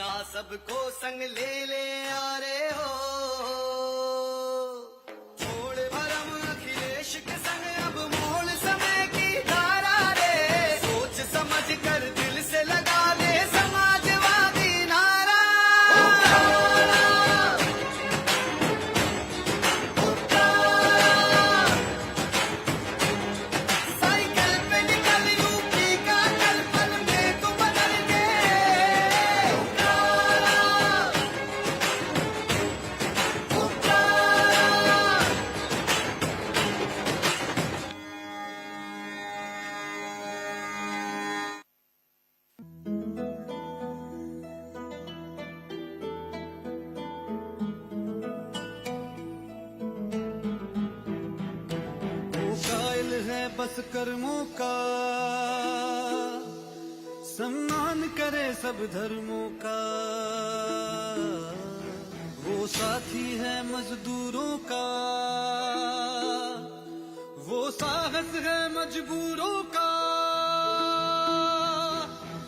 नेता सबको संग ले ले आ रे हो, छोड़ भरम अखिलेश के संग अब मोड़ समय की धारा रे, सोच समझ कर दिल से लगा दे समाजवादी नारा। साइकिल पे निकल यूपी का कल पल में तू बदल के, कायल है बस कर्मों का, सम्मान करे सब धर्मों का, वो साथी है मजदूरों का, वो साहस है मजबूरों का,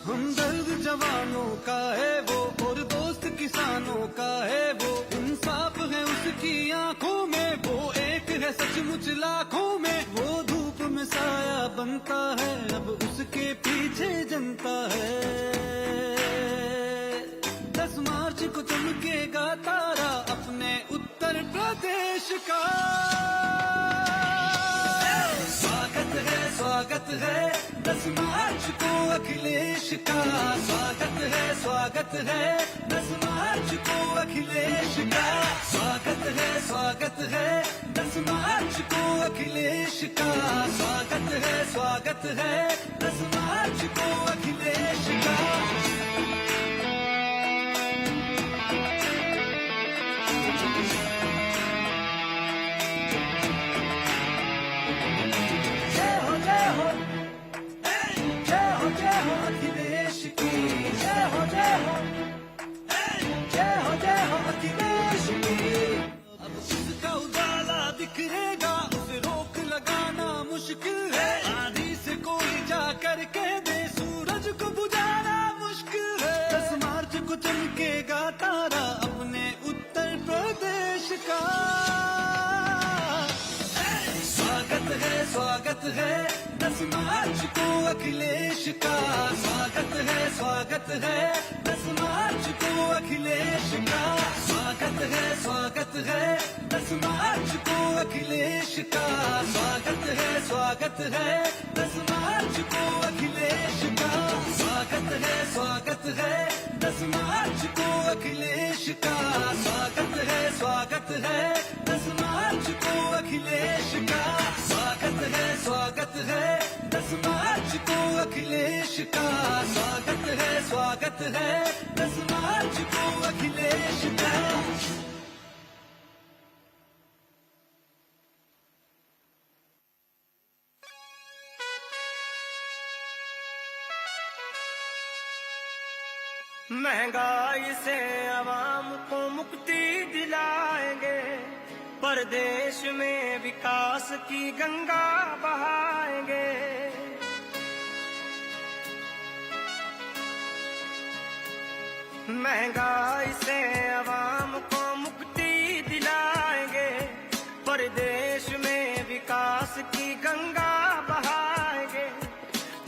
हमदर्द जवानों का है वो, और दोस्त किसानों का है वो, इंसाफ है उसकी आंखों में, वो एक है सचमुच लाखों में, वो धूप में साया बनता है अब उसके पीछे जनता है। 10 मार्च को चमकेगा तारा अपने उत्तर प्रदेश का, स्वागत है 10 मार्च को अखिलेश का, स्वागत है 10 मार्च को अखिलेश का, स्वागत है 10 मार्च को अखिलेश का, स्वागत है 10 मार्च को अखिलेश का। अखिलेश की जय हो, जय हो अखिलेश की। अब उसका उजाला दिखेगा, उसे रोक लगाना मुश्किल है, आंधी से कोई जाकर कह दे सूरज को बुझाना मुश्किल है। 10 मार्च को चमकेगा तारा अपने उत्तर प्रदेश का, स्वागत है 10 मार्च को अखिलेश का, स्वागत है 10 मार्च को अखिलेश का, स्वागत है 10 मार्च को अखिलेश का, स्वागत है 10 मार्च को अखिलेश का, स्वागत है 10 मार्च को अखिलेश का, स्वागत है 10 मार्च को अखिलेश का, स्वागत है 10 मार्च को अखिलेश का, स्वागत है 10 मार्च को अखिलेश का। महंगाई से आवाम को मुक्ति दिलाएंगे, परदेश में विकास की गंगा बहाएंगे। महंगाई से आवाम को मुक्ति दिलाएंगे, परदेश में विकास की गंगा बहाएंगे।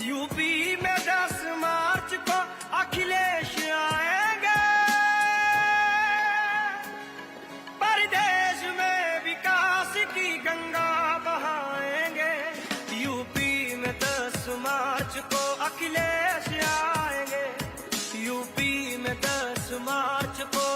यूपी में 10 मार्च को अखिलेश आएंगे, परदेश में विकास की गंगा बहाएंगे। यूपी में 10 मार्च को अखिलेश आएंगे, यूपी में 10 मार्च को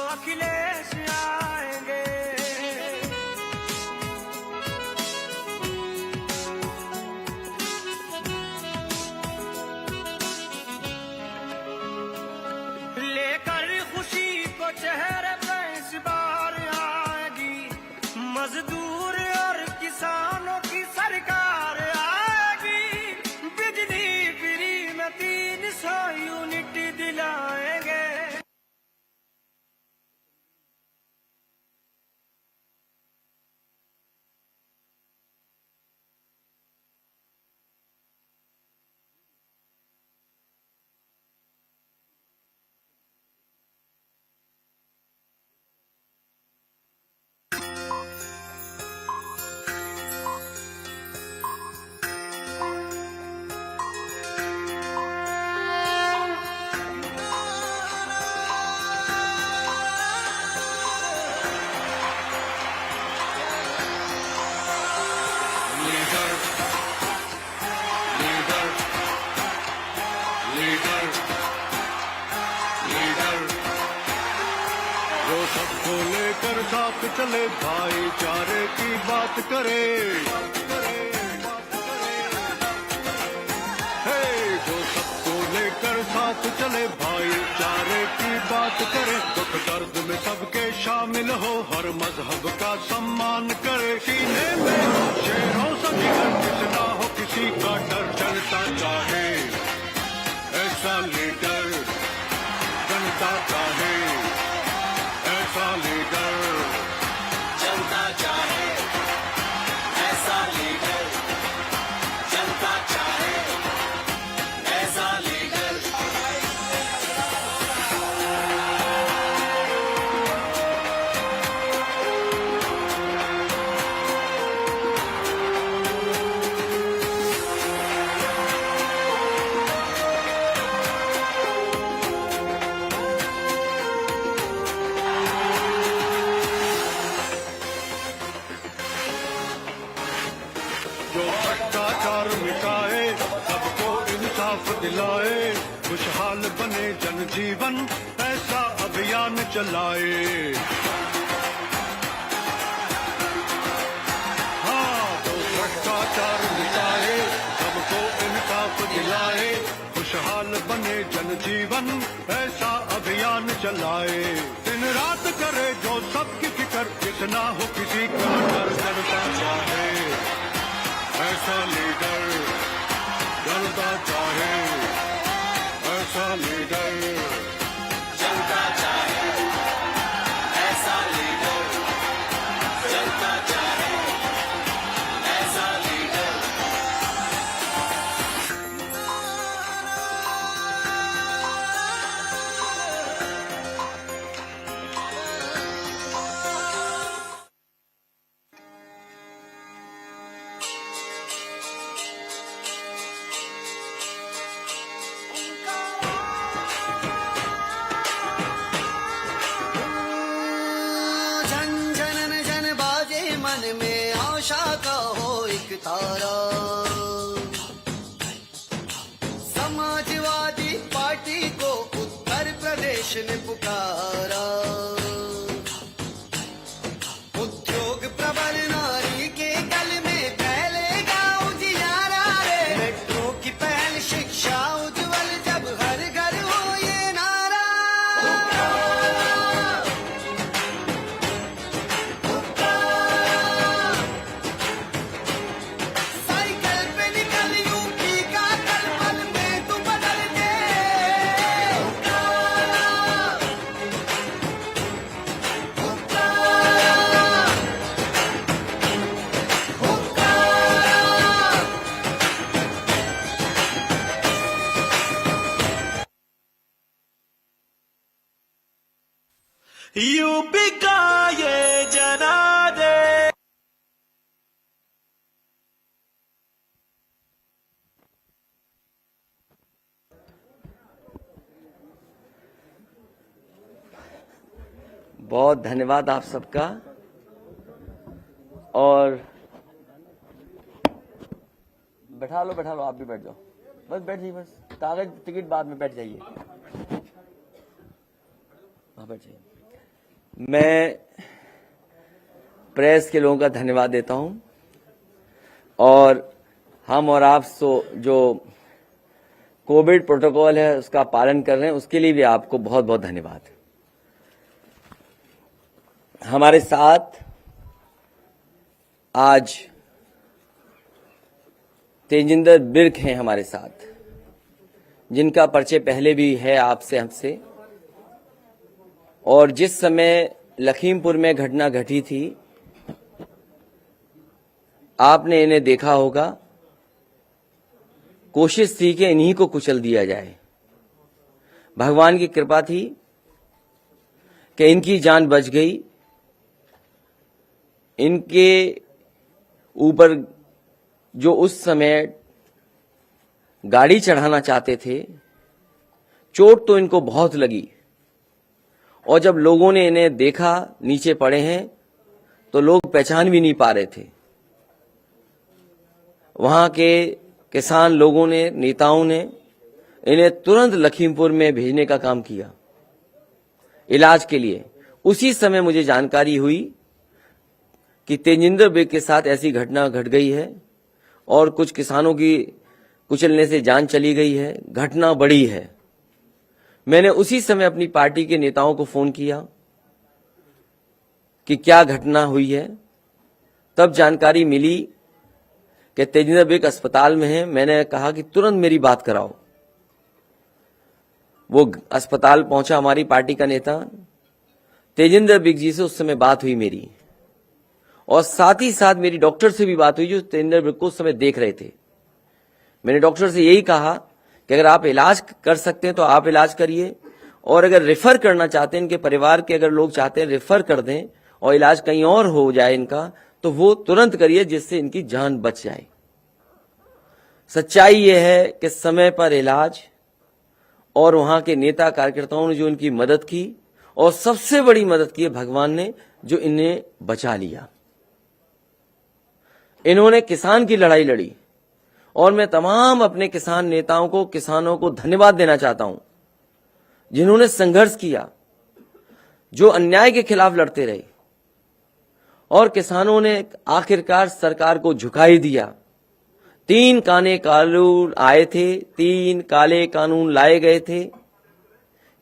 सबको लेकर साथ चले, भाईचारे की बात करे। हे, जो सबको लेकर साथ चले, भाईचारे की बात करे। दुख दर्द में सबके शामिल हो, हर मजहब का सम्मान करे। सीने में हो शेरों सभी गर्दिश ना हो किसी का डर, जनता चाहे ऐसा लीडर, जनता चाहे ऐसा लीडर, जनता चाहे ऐसा लीडर, जनता चाहे ऐसा लीडर। जो भ्रष्टाचार मिटाए, सबको इंसाफ दिलाए, खुशहाल बने जनजीवन, ऐसा अभियान चलाए। हाँ, जो भ्रष्टाचार मिटाए, सबको इंसाफ दिलाए, खुशहाल बने जनजीवन, ऐसा अभियान चलाए। दिन रात करे जो सबकी फिक्र, जितना हो किसी का डर, जनता चाहे ऐसा लीडर, जनता चाहे ऐसा लीडर, जनता चाहे ऐसा लीडर, जनता चाहे ऐसा लीडर। झन झनन झन बाजे मन में आशा का हो एक तारा, समाजवादी पार्टी को उत्तर प्रदेश ने पुकारा। उद्योग प्रबल नारी के गल में फैलेगा उजियारा रे, मेट्रो की पहल शिक्षा उज्जवल, जब हर घर हो ये नारा। साइकिल पे निकल यूपी का कल, पल में तू बदल दे। यूपी का ये जनादे। बहुत धन्यवाद आप सबका। और बैठा लो आप भी बैठ जाओ, बस बैठ जाइए, बस कागज टिकट बाद में बैठ जाइए, वहां बैठ जाइए। मैं प्रेस के लोगों का धन्यवाद देता हूं, और हम और आप जो कोविड प्रोटोकॉल है उसका पालन कर रहे हैं, उसके लिए भी आपको बहुत बहुत धन्यवाद। हमारे साथ आज तेजिंदर बिर्क हैं हमारे साथ, जिनका परिचय पहले भी है आपसे हमसे। और जिस समय लखीमपुर में घटना घटी थी, आपने इन्हें देखा होगा, कोशिश थी कि इन्हीं को कुचल दिया जाए। भगवान की कृपा थी कि इनकी जान बच गई। इनके ऊपर जो उस समय गाड़ी चढ़ाना चाहते थे, चोट तो इनको बहुत लगी, और जब लोगों ने इन्हें देखा नीचे पड़े हैं तो लोग पहचान भी नहीं पा रहे थे। वहां के किसान लोगों ने, नेताओं ने इन्हें तुरंत लखीमपुर में भेजने का काम किया इलाज के लिए। उसी समय मुझे जानकारी हुई कि तेजिंदर बेग के साथ ऐसी घटना घट गई है और कुछ किसानों की कुचलने से जान चली गई है, घटना बड़ी है। मैंने उसी समय अपनी पार्टी के नेताओं को फोन किया कि क्या घटना हुई है। तब जानकारी मिली कि तेजिंदर बेग अस्पताल में है। मैंने कहा कि तुरंत मेरी बात कराओ। वो अस्पताल पहुंचा, हमारी पार्टी का नेता। तेजिंदर बेग जी से उस समय बात हुई मेरी, और साथ ही साथ मेरी डॉक्टर से भी बात हुई जो तेजिंदर बेग को उस समय देख रहे थे। मैंने डॉक्टर से यही कहा कि अगर आप इलाज कर सकते हैं तो आप इलाज करिए, और अगर रेफर करना चाहते हैं, इनके परिवार के अगर लोग चाहते हैं रेफर कर दें और इलाज कहीं और हो जाए इनका, तो वो तुरंत करिए जिससे इनकी जान बच जाए। सच्चाई ये है कि समय पर इलाज और वहां के नेता कार्यकर्ताओं ने जो इनकी मदद की, और सबसे बड़ी मदद की है भगवान ने जो इन्हें बचा लिया। इन्होंने किसान की लड़ाई लड़ी, और मैं तमाम अपने किसान नेताओं को, किसानों को धन्यवाद देना चाहता हूं जिन्होंने संघर्ष किया, जो अन्याय के खिलाफ लड़ते रहे, और किसानों ने आखिरकार सरकार को झुका ही दिया। 3 काले कानून आए थे, 3 काले कानून लाए गए थे।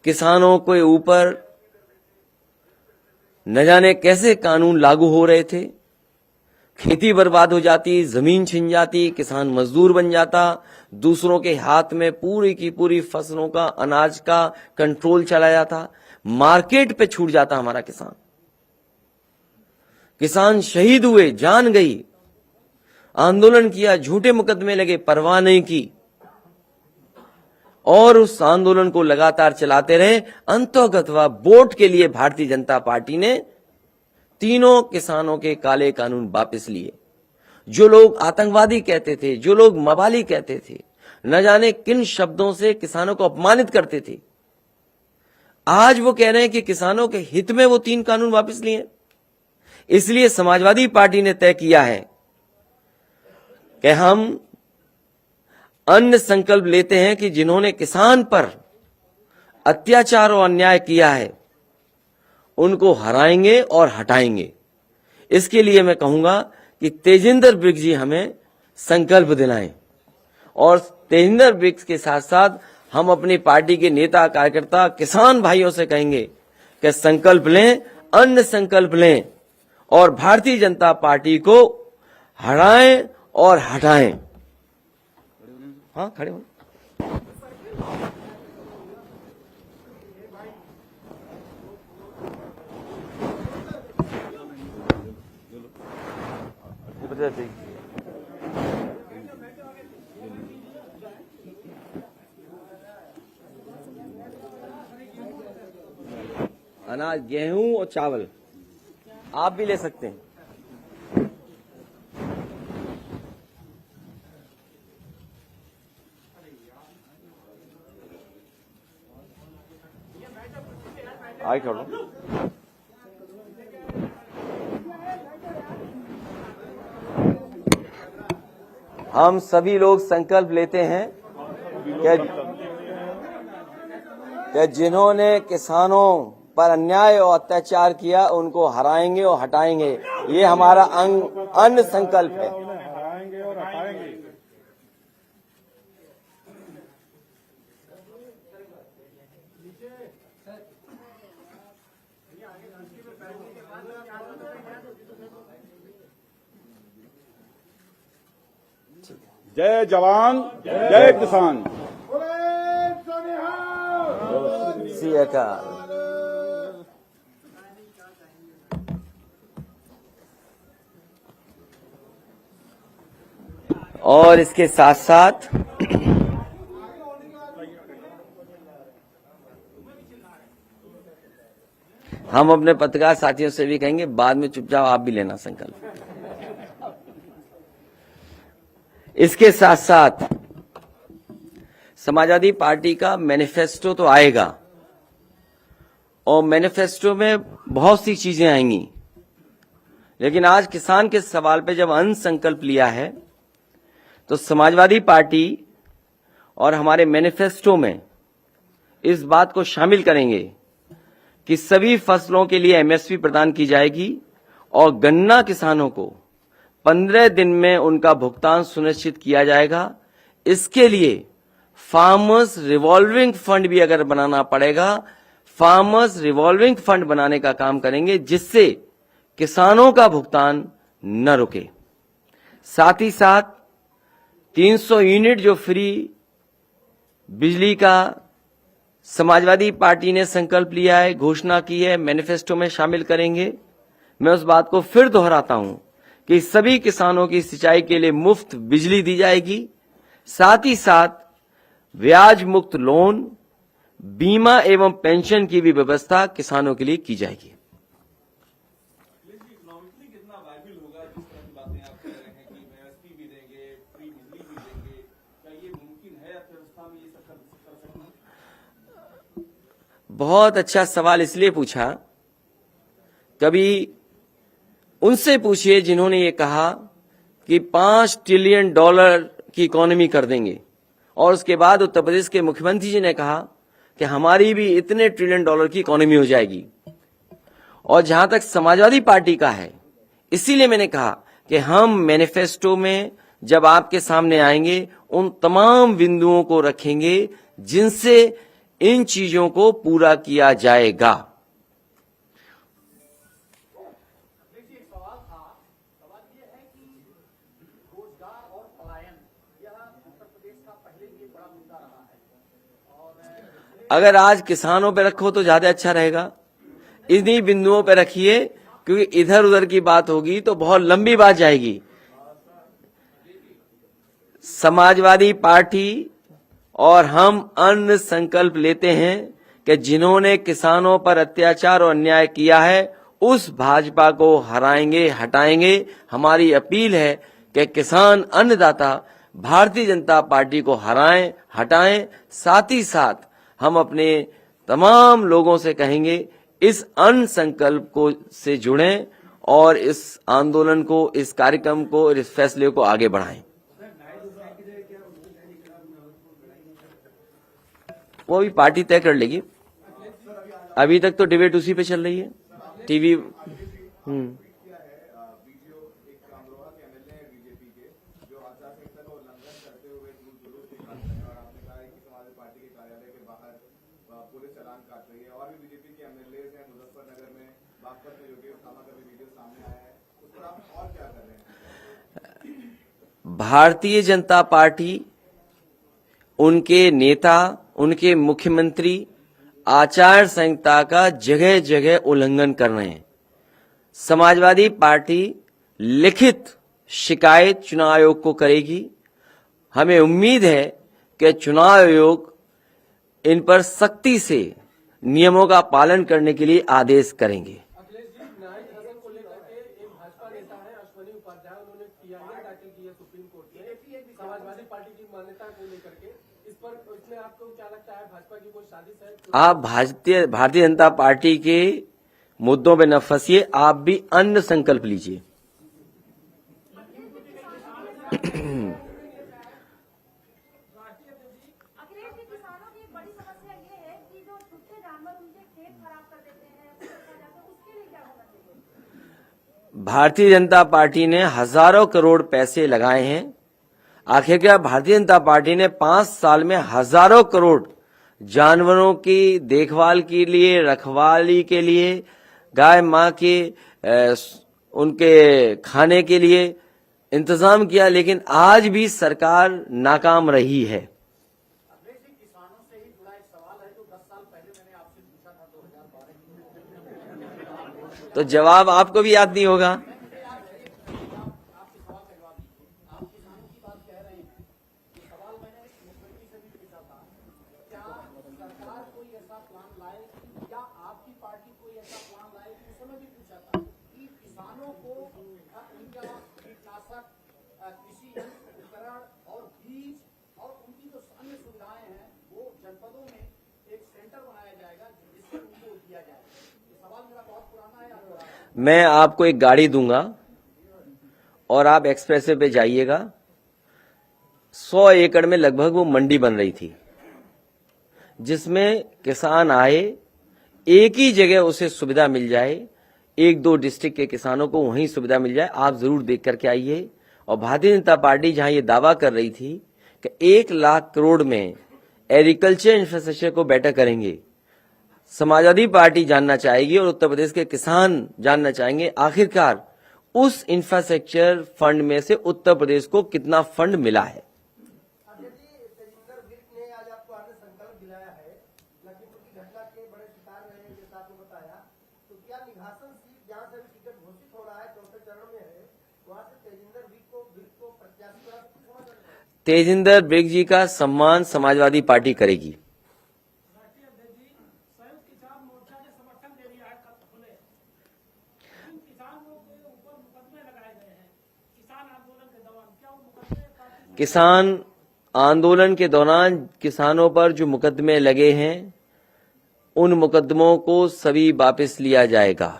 किसानों के ऊपर न जाने कैसे कानून लागू हो रहे थे। खेती बर्बाद हो जाती, जमीन छिन जाती, किसान मजदूर बन जाता, दूसरों के हाथ में पूरी की पूरी फसलों का, अनाज का कंट्रोल चला जाता, मार्केट पे छूट जाता हमारा किसान। किसान शहीद हुए, जान गई, आंदोलन किया, झूठे मुकदमे लगे, परवाह नहीं की, और उस आंदोलन को लगातार चलाते रहे। अंततः वोट के लिए भारतीय जनता पार्टी ने तीनों किसानों के काले कानून वापस लिए। जो लोग आतंकवादी कहते थे, जो लोग मवाली कहते थे, न जाने किन शब्दों से किसानों को अपमानित करते थे, आज वो कह रहे हैं कि किसानों के हित में वो 3 कानून वापस लिए। इसलिए समाजवादी पार्टी ने तय किया है कि हम अन्य संकल्प लेते हैं कि जिन्होंने किसान पर अत्याचार और अन्याय किया है उनको हराएंगे और हटाएंगे। इसके लिए मैं कहूंगा कि तेजिंदर बेग जी हमें संकल्प दिलाएं, और तेजिंदर बेग के साथ साथ हम अपनी पार्टी के नेता कार्यकर्ता किसान भाइयों से कहेंगे कि संकल्प लें, अन्य संकल्प लें, और भारतीय जनता पार्टी को हराएं और हटाएं। हाँ, खड़े हो। अनाज, गेहूं और चावल आप भी ले सकते हैं। आगे छोड़ो। हम सभी लोग संकल्प लेते हैं कि जिन्होंने किसानों पर अन्याय और अत्याचार किया उनको हराएंगे और हटाएंगे। ये हमारा अन्य संकल्प है। जय जवान, जय किसान। श्री अकाल। और इसके साथ साथ हम अपने पत्रकार साथियों से भी कहेंगे, बाद में चुपचाप आप भी लेना संकल्प। इसके साथ साथ समाजवादी पार्टी का मैनिफेस्टो तो आएगा, और मैनिफेस्टो में बहुत सी चीजें आएंगी, लेकिन आज किसान के सवाल पे जब अन्य संकल्प लिया है तो समाजवादी पार्टी और हमारे मैनिफेस्टो में इस बात को शामिल करेंगे कि सभी फसलों के लिए एमएसपी प्रदान की जाएगी और गन्ना किसानों को 15 दिन में उनका भुगतान सुनिश्चित किया जाएगा। इसके लिए फार्मर्स रिवॉल्विंग फंड भी अगर बनाना पड़ेगा, फार्मर्स रिवॉल्विंग फंड बनाने का काम करेंगे, जिससे किसानों का भुगतान न रुके। साथ ही साथ 300 यूनिट जो फ्री बिजली का समाजवादी पार्टी ने संकल्प लिया है, घोषणा की है, मैनिफेस्टो में शामिल करेंगे। मैं उस बात को फिर दोहराता हूं कि सभी किसानों की सिंचाई के लिए मुफ्त बिजली दी जाएगी। साथ ही साथ ब्याज मुक्त लोन, बीमा एवं पेंशन की भी व्यवस्था किसानों के लिए की जाएगी। इकोनॉमिकली कितना वायबल होगा जिस तरह की बातें आप कह रहे हैं कि एमएसपी भी देंगे, फ्री बिजली भी देंगे, क्या ये मुमकिन है अर्थव्यवस्था में ये सब कर सकना? बहुत अच्छा सवाल इसलिए पूछा, कभी उनसे पूछिए जिन्होंने ये कहा कि $5 ट्रिलियन की इकोनॉमी कर देंगे, और उसके बाद उत्तर प्रदेश के मुख्यमंत्री जी ने कहा कि हमारी भी इतने $1 ट्रिलियन की इकोनॉमी हो जाएगी। और जहां तक समाजवादी पार्टी का है, इसीलिए मैंने कहा कि हम मैनिफेस्टो में जब आपके सामने आएंगे उन तमाम बिंदुओं को रखेंगे जिनसे इन चीजों को पूरा किया जाएगा। अगर आज किसानों पे रखो तो ज्यादा अच्छा रहेगा, इन्हीं बिंदुओं पे रखिए, क्योंकि इधर उधर की बात होगी तो बहुत लंबी बात जाएगी। समाजवादी पार्टी और हम अन्य संकल्प लेते हैं कि जिन्होंने किसानों पर अत्याचार और अन्याय किया है उस भाजपा को हराएंगे, हटाएंगे। हमारी अपील है कि किसान अन्नदाता भारतीय जनता पार्टी को हराएं, हटाएं। साथ ही साथ हम अपने तमाम लोगों से कहेंगे इस अन्न संकल्प को से जुड़ें और इस आंदोलन को, इस कार्यक्रम को, इस फैसले को आगे बढ़ाएं। वो भी पार्टी तय कर लेगी। अभी तक तो डिबेट उसी पे चल रही है, टीवी। भारतीय जनता पार्टी, उनके नेता, उनके मुख्यमंत्री आचार संहिता का जगह जगह उल्लंघन कर रहे हैं। समाजवादी पार्टी लिखित शिकायत चुनाव आयोग को करेगी। हमें उम्मीद है कि चुनाव आयोग इन पर सख्ती से नियमों का पालन करने के लिए आदेश करेंगे। अखिलेश जी, न्यायिक हनन को लेकर के एक भाजपा नेता है अश्वनी उपाध्याय, उन्होंने पीआईएल दाखिल की है सुप्रीम कोर्ट में समाजवादी पार्टी की मान्यता को लेकर के। इस पर इसमें आपको क्या लगता है, भाजपा की कोई साजिश है? आप भारतीय जनता पार्टी के मुद्दों पे न फंसिए, आप भी अन्य संकल्प लीजिए। भारतीय जनता पार्टी ने हजारों करोड़ पैसे लगाए हैं। आखिरकार भारतीय जनता पार्टी ने 5 साल में हजारों करोड़ जानवरों की देखभाल के लिए, रखवाली के लिए, गाय माँ के उनके खाने के लिए इंतजाम किया, लेकिन आज भी सरकार नाकाम रही है। किसानों से ही जुड़ा एक सवाल है जो 10 साल पहले मैंने आपसे पूछा था 2012 तो जवाब आपको भी याद नहीं होगा। मैं आपको एक गाड़ी दूंगा और आप एक्सप्रेसवे पे जाइएगा। 100 एकड़ में लगभग वो मंडी बन रही थी, जिसमें किसान आए, एक ही जगह उसे सुविधा मिल जाए, एक दो डिस्ट्रिक्ट के किसानों को वहीं सुविधा मिल जाए, आप जरूर देख करके आइए। और भारतीय जनता पार्टी जहां ये दावा कर रही थी कि 1 लाख करोड़ में एग्रीकल्चर इंफ्रास्ट्रक्चर को बेटर करेंगे, समाजवादी पार्टी जानना चाहेगी और उत्तर प्रदेश के किसान जानना चाहेंगे आखिरकार उस इंफ्रास्ट्रक्चर फंड में से उत्तर प्रदेश को कितना फंड मिला है। अजय जी, तेजिंदर विर्क ने आज आपको आगे संकल्प दिलाया है, लखीमपुर की घटना के बड़े शिकार रहे हैं जैसा आपने बताया, तो क्या निघासन सीट जहां से भी टिकट घोषित हो रहा है, चौथे चरण में है, वहां से तेजिंदर विर्क को प्रत्याशी बना समझ रहे हैं? तेजिंदर विर्क जी का सम्मान समाजवादी पार्टी करेगी। राष्ट्रीय अध्यक्ष जी, संयुक्त किसान मोर्चा ने समर्थन दे दिया है कल खुले, लेकिन किसानों के ऊपर मुकदमे लगाए गए हैं किसान आंदोलन के दौरान, क्या वो मुकदमे किसान आंदोलन के दौरान किसानों पर जो मुकदमे लगे हैं उन मुकदमों को सभी वापस लिया जाएगा।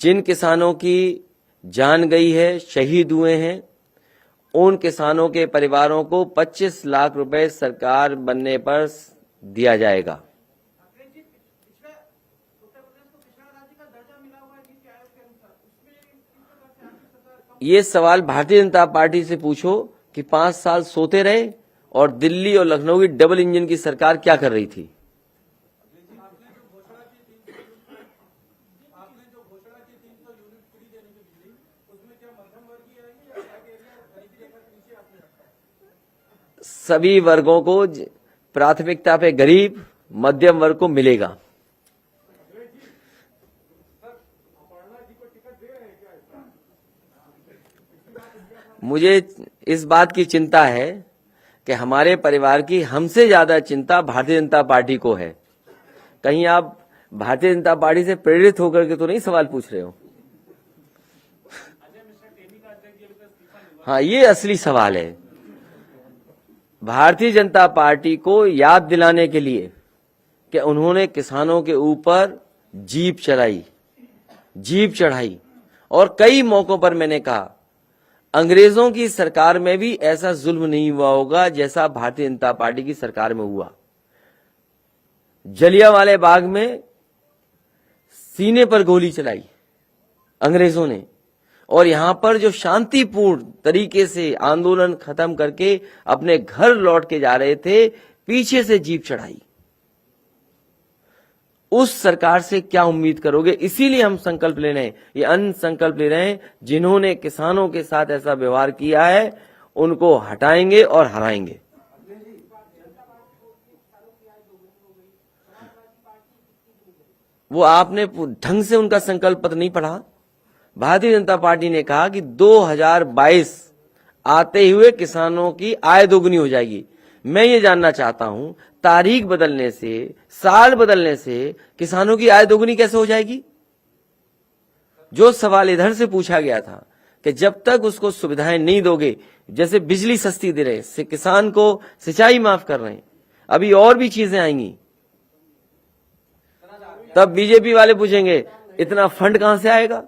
जिन किसानों की जान गई है, शहीद हुए हैं, उन किसानों के परिवारों को 25 लाख रुपए सरकार बनने पर दिया जाएगा। ये सवाल भारतीय जनता पार्टी से पूछो कि 5 साल सोते रहे और दिल्ली और लखनऊ की डबल इंजन की सरकार क्या कर रही थी। सभी वर्गों को प्राथमिकता पे गरीब मध्यम वर्ग को मिलेगा। मुझे इस बात की चिंता है कि हमारे परिवार की हमसे ज्यादा चिंता भारतीय जनता पार्टी को है। कहीं आप भारतीय जनता पार्टी से प्रेरित होकर के तो नहीं सवाल पूछ रहे हो? हाँ, ये असली सवाल है। भारतीय जनता पार्टी को याद दिलाने के लिए कि उन्होंने किसानों के ऊपर जीप चढ़ाई और कई मौकों पर मैंने कहा अंग्रेजों की सरकार में भी ऐसा जुल्म नहीं हुआ होगा जैसा भारतीय जनता पार्टी की सरकार में हुआ। जलियांवाले बाग में सीने पर गोली चलाई अंग्रेजों ने, और यहां पर जो शांतिपूर्ण तरीके से आंदोलन खत्म करके अपने घर लौट के जा रहे थे, पीछे से जीप चढ़ाई। उस सरकार से क्या उम्मीद करोगे? इसीलिए हम संकल्प ले रहे हैं, ये अन्य संकल्प ले रहे हैं। जिन्होंने किसानों के साथ ऐसा व्यवहार किया है उनको हटाएंगे और हराएंगे। वो आपने ढंग से उनका संकल्प पत्र नहीं पढ़ा। भारतीय जनता पार्टी ने कहा कि 2022 आते हुए किसानों की आय दोगुनी हो जाएगी। मैं ये जानना चाहता हूं, तारीख बदलने से, साल बदलने से किसानों की आय दोगुनी कैसे हो जाएगी? जो सवाल इधर से पूछा गया था कि जब तक उसको सुविधाएं नहीं दोगे, जैसे बिजली सस्ती दे रहे हैं, किसान को सिंचाई माफ कर रहे हैं, अभी और भी चीजें आएंगी, तब बीजेपी वाले पूछेंगे इतना फंड कहां से आएगा?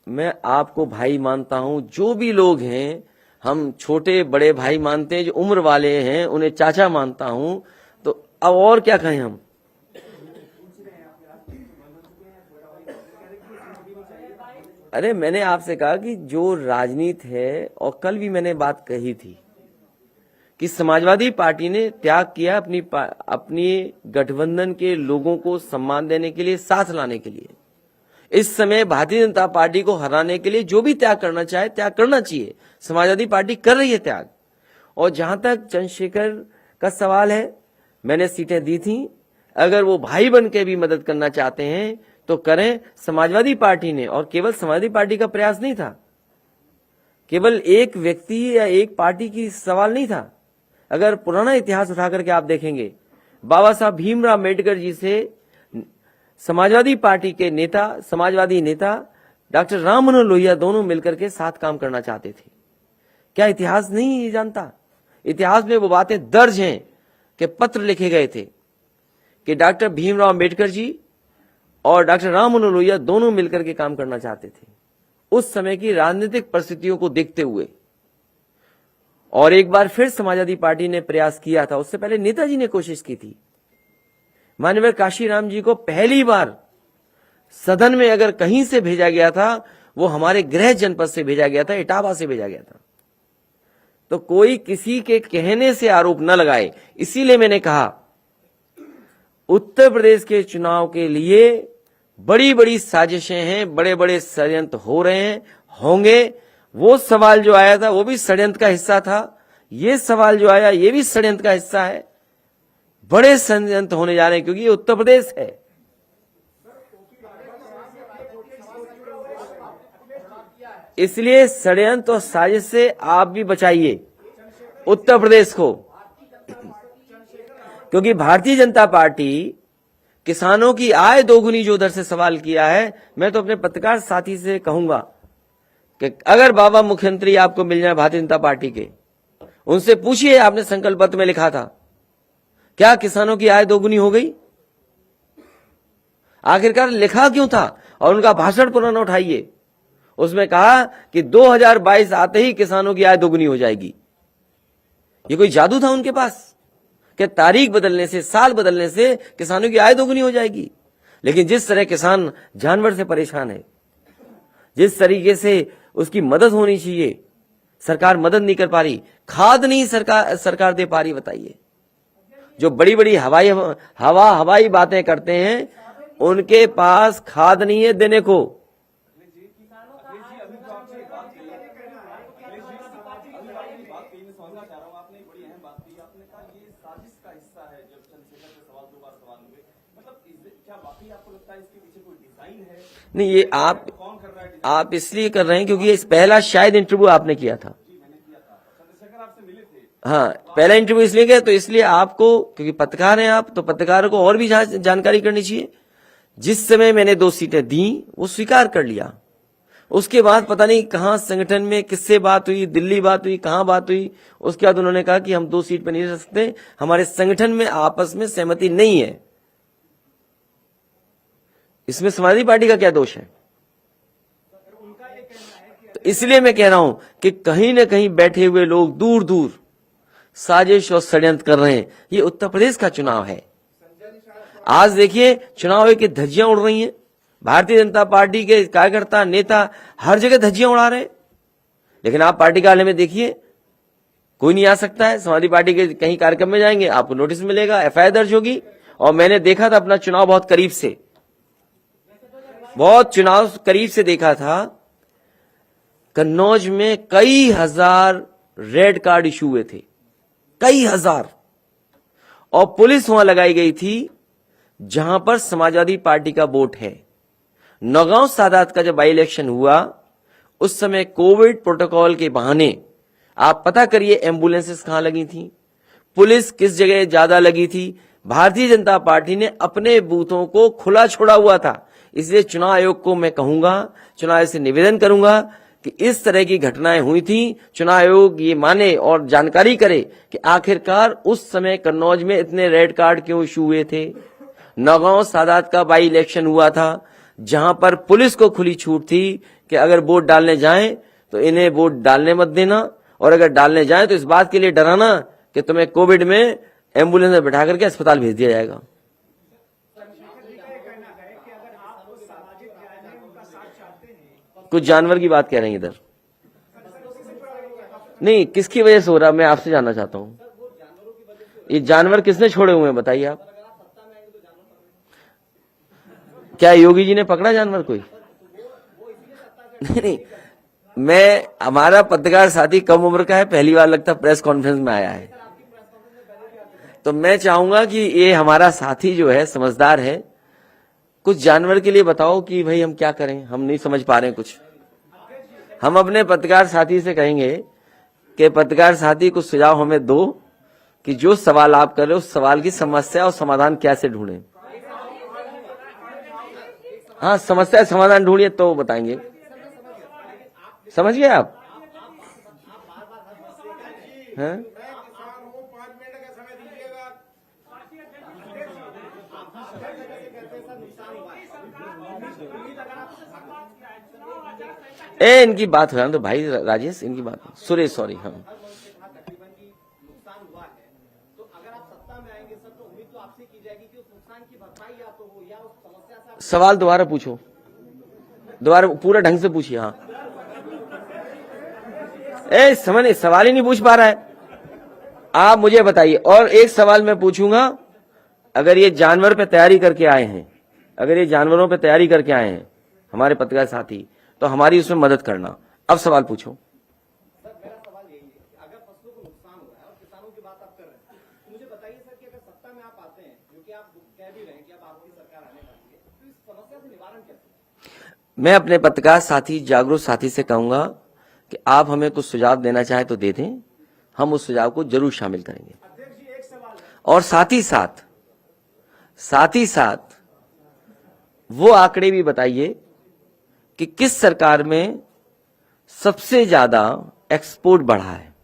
मैं आपको भाई मानता हूं, जो भी लोग हैं, हम छोटे बड़े भाई मानते हैं, जो उम्र वाले हैं उन्हें चाचा मानता हूं, तो अब और क्या कहें हम? अरे मैंने आपसे कहा कि जो राजनीति है, और कल भी मैंने बात कही थी कि समाजवादी पार्टी ने त्याग किया अपनी गठबंधन के लोगों को सम्मान देने के लिए, साथ लाने के लिए। इस समय भारतीय जनता पार्टी को हराने के लिए जो भी त्याग करना चाहे त्याग करना चाहिए। समाजवादी पार्टी कर रही है त्याग। और जहां तक चंद्रशेखर का सवाल है, मैंने सीटें दी थी, अगर वो भाई बन के भी मदद करना चाहते हैं तो करें। समाजवादी पार्टी ने, और केवल समाजवादी पार्टी का प्रयास नहीं था, केवल एक व्यक्ति या एक पार्टी की सवाल नहीं था। अगर पुराना इतिहास उठा करके आप देखेंगे, बाबा साहब भीमराव अम्बेडकर जी से समाजवादी पार्टी के नेता, समाजवादी नेता डॉक्टर राम मनोहर लोहिया दोनों मिलकर के साथ काम करना चाहते थे। क्या इतिहास नहीं जानता? इतिहास में वो बातें दर्ज हैं कि पत्र लिखे गए थे कि डॉक्टर भीमराव अम्बेडकर जी और डॉक्टर राम मनोहर लोहिया दोनों मिलकर के काम करना चाहते थे। उस समय की राजनीतिक परिस्थितियों को देखते हुए और एक बार फिर समाजवादी पार्टी ने प्रयास किया था। उससे पहले नेताजी ने कोशिश की थी। माननीय काशीराम जी को पहली बार सदन में अगर कहीं से भेजा गया था, वो हमारे गृह जनपद से भेजा गया था, इटावा से भेजा गया था। तो कोई किसी के कहने से आरोप न लगाए, इसीलिए मैंने कहा उत्तर प्रदेश के चुनाव के लिए बड़ी बड़ी साजिशें हैं, बड़े बड़े षड्यंत्र हो रहे हैं, होंगे। वो सवाल जो आया था वो भी षड्यंत्र का हिस्सा था, ये सवाल जो आया ये भी षड्यंत्र का हिस्सा है। बड़े षड्यंत्र होने जा रहे हैं क्योंकि ये उत्तर प्रदेश है। इसलिए षड्यंत्र और साजिश से आप भी बचाइए उत्तर प्रदेश को, क्योंकि भारतीय जनता पार्टी किसानों की आय दोगुनी जो उधर से सवाल किया है, मैं तो अपने पत्रकार साथी से कहूंगा कि अगर बाबा मुख्यमंत्री आपको मिल जाए भारतीय जनता पार्टी के, उनसे पूछिए आपने संकल्प पत्र में लिखा था क्या किसानों की आय दोगुनी हो गई? आखिरकार लिखा क्यों था? और उनका भाषण पुराना उठाइए, उसमें कहा कि 2022 आते ही किसानों की आय दोगुनी हो जाएगी। ये कोई जादू था उनके पास कि तारीख बदलने से, साल बदलने से किसानों की आय दोगुनी हो जाएगी? लेकिन जिस तरह किसान जानवर से परेशान है, जिस तरीके से उसकी मदद होनी चाहिए, सरकार मदद नहीं कर पा रही, खाद नहीं सरकार दे पा रही। बताइए, जो बड़ी बड़ी हवाई बातें करते हैं, उनके पास खाद नहीं है देने को। नहीं, ये आप इसलिए कर रहे हैं क्योंकि ये पहला शायद इंटरव्यू आपने किया था। हाँ, पहला इंटरव्यू इसलिए किया, तो इसलिए आपको, क्योंकि पत्रकार हैं आप, तो पत्रकारों को और भी जानकारी करनी चाहिए। जिस समय मैंने 2 सीटें दी वो स्वीकार कर लिया, उसके बाद पता नहीं कहां संगठन में किससे बात हुई, दिल्ली बात हुई, कहां बात हुई, उसके बाद उन्होंने कहा कि हम 2 सीट पर नहीं रह सकते, हमारे संगठन में आपस में सहमति नहीं है। इसमें समाजवादी पार्टी का क्या दोष है? तो इसलिए मैं कह रहा हूं कि कहीं ना कहीं बैठे हुए लोग दूर दूर साजिश और षड्यंत्र कर रहे हैं। ये उत्तर प्रदेश का चुनाव है। आज देखिए चुनाव की धज्जियां उड़ रही हैं, भारतीय जनता पार्टी के कार्यकर्ता, नेता हर जगह धज्जियां उड़ा रहे हैं। लेकिन आप पार्टी कार्यालय में देखिए, कोई नहीं आ सकता है। समाजवादी पार्टी के कहीं कार्यक्रम में जाएंगे, आपको नोटिस मिलेगा, एफआईआर दर्ज होगी। और मैंने देखा था अपना चुनाव बहुत करीब से, बहुत चुनाव करीब से देखा था। कन्नौज में कई हजार रेड कार्ड इशू हुए थे, कई हजार, और पुलिस वहां लगाई गई थी जहां पर समाजवादी पार्टी का वोट है। नौगांव सादात का जब बाई इलेक्शन हुआ, उस समय कोविड प्रोटोकॉल के बहाने आप पता करिए एम्बुलेंसेस कहां लगी थी, पुलिस किस जगह ज्यादा लगी थी। भारतीय जनता पार्टी ने अपने बूथों को खुला छोड़ा हुआ था। इसलिए चुनाव आयोग को मैं कहूंगा, चुनाव आयोग से निवेदन करूंगा कि इस तरह की घटनाएं हुई थी, चुनाव आयोग ये माने और जानकारी करे कि आखिरकार उस समय कन्नौज में इतने रेड कार्ड क्यों इशू हुए थे। नौगांव सादात का बाई इलेक्शन हुआ था जहां पर पुलिस को खुली छूट थी कि अगर वोट डालने जाएं तो इन्हें वोट डालने मत देना, और अगर डालने जाएं तो इस बात के लिए डराना कि तुम्हें कोविड में एम्बुलेंस में बैठा करके अस्पताल भेज दिया जाएगा। कुछ जानवर की बात कह रहे हैं इधर, नहीं किसकी वजह से हो रहा, मैं आपसे जानना चाहता हूं। ये जानवर किसने छोड़े हुए हैं बताइए आप? क्या योगी जी ने पकड़ा जानवर कोई? नहीं, मैं, हमारा पत्रकार साथी कम उम्र का है, पहली बार लगता प्रेस कॉन्फ्रेंस में आया है, तो मैं चाहूंगा कि ये हमारा साथी जो है समझदार है, कुछ जानवर के लिए बताओ कि भाई हम क्या करें, हम नहीं समझ पा रहे हैं कुछ। हम अपने पत्रकार साथी से कहेंगे कि पत्रकार साथी कुछ सुझाव हमें दो कि जो सवाल आप कर रहे हो उस सवाल की समस्या और समाधान कैसे ढूंढें। हाँ, समस्या समाधान ढूंढिए तो बताएंगे। समझ गए आप? हैं? इनकी बात हो रहा तो भाई राजेश, इनकी बात सुरेश, सॉरी। हाँ, तकरीबन की नुकसान हुआ है, तो अगर आप सत्ता में आएंगे सर, तो उम्मीद तो आपसे की जाएगी कि उस नुकसान की भरपाई या तो हो या उस समस्या से आप सवाल दोबारा पूछो, दोबारा पूरा ढंग से पूछिए। हाँ, समझ, सवाल ही नहीं पूछ पा रहा है। आप मुझे बताइए, और एक सवाल मैं पूछूंगा, अगर ये जानवर पे तैयारी करके आए हैं, अगर ये जानवरों पे तैयारी करके आए हैं हमारे पत्रकार साथी, तो हमारी उसमें मदद करना। अब सवाल पूछो। सर, मेरा सवाल यही है कि अगर फसलों को नुकसान हो रहा है और किसानों की बात आप कर रहे हैं, तो मुझे बताइए सर कि अगर सत्ता में आप आते हैं, जो कि आप कह भी रहे हैं कि अब आपकी सरकार आने वाली है, तो इस समस्या से निवारण कैसे? मैं अपने पत्रकार साथी, जागरूक साथी से कहूंगा कि आप हमें कुछ सुझाव देना चाहें तो दे दें, हम उस सुझाव को जरूर शामिल करेंगे। और साथ ही साथ वो आंकड़े भी बताइए कि किस सरकार में सबसे ज्यादा एक्सपोर्ट बढ़ा है।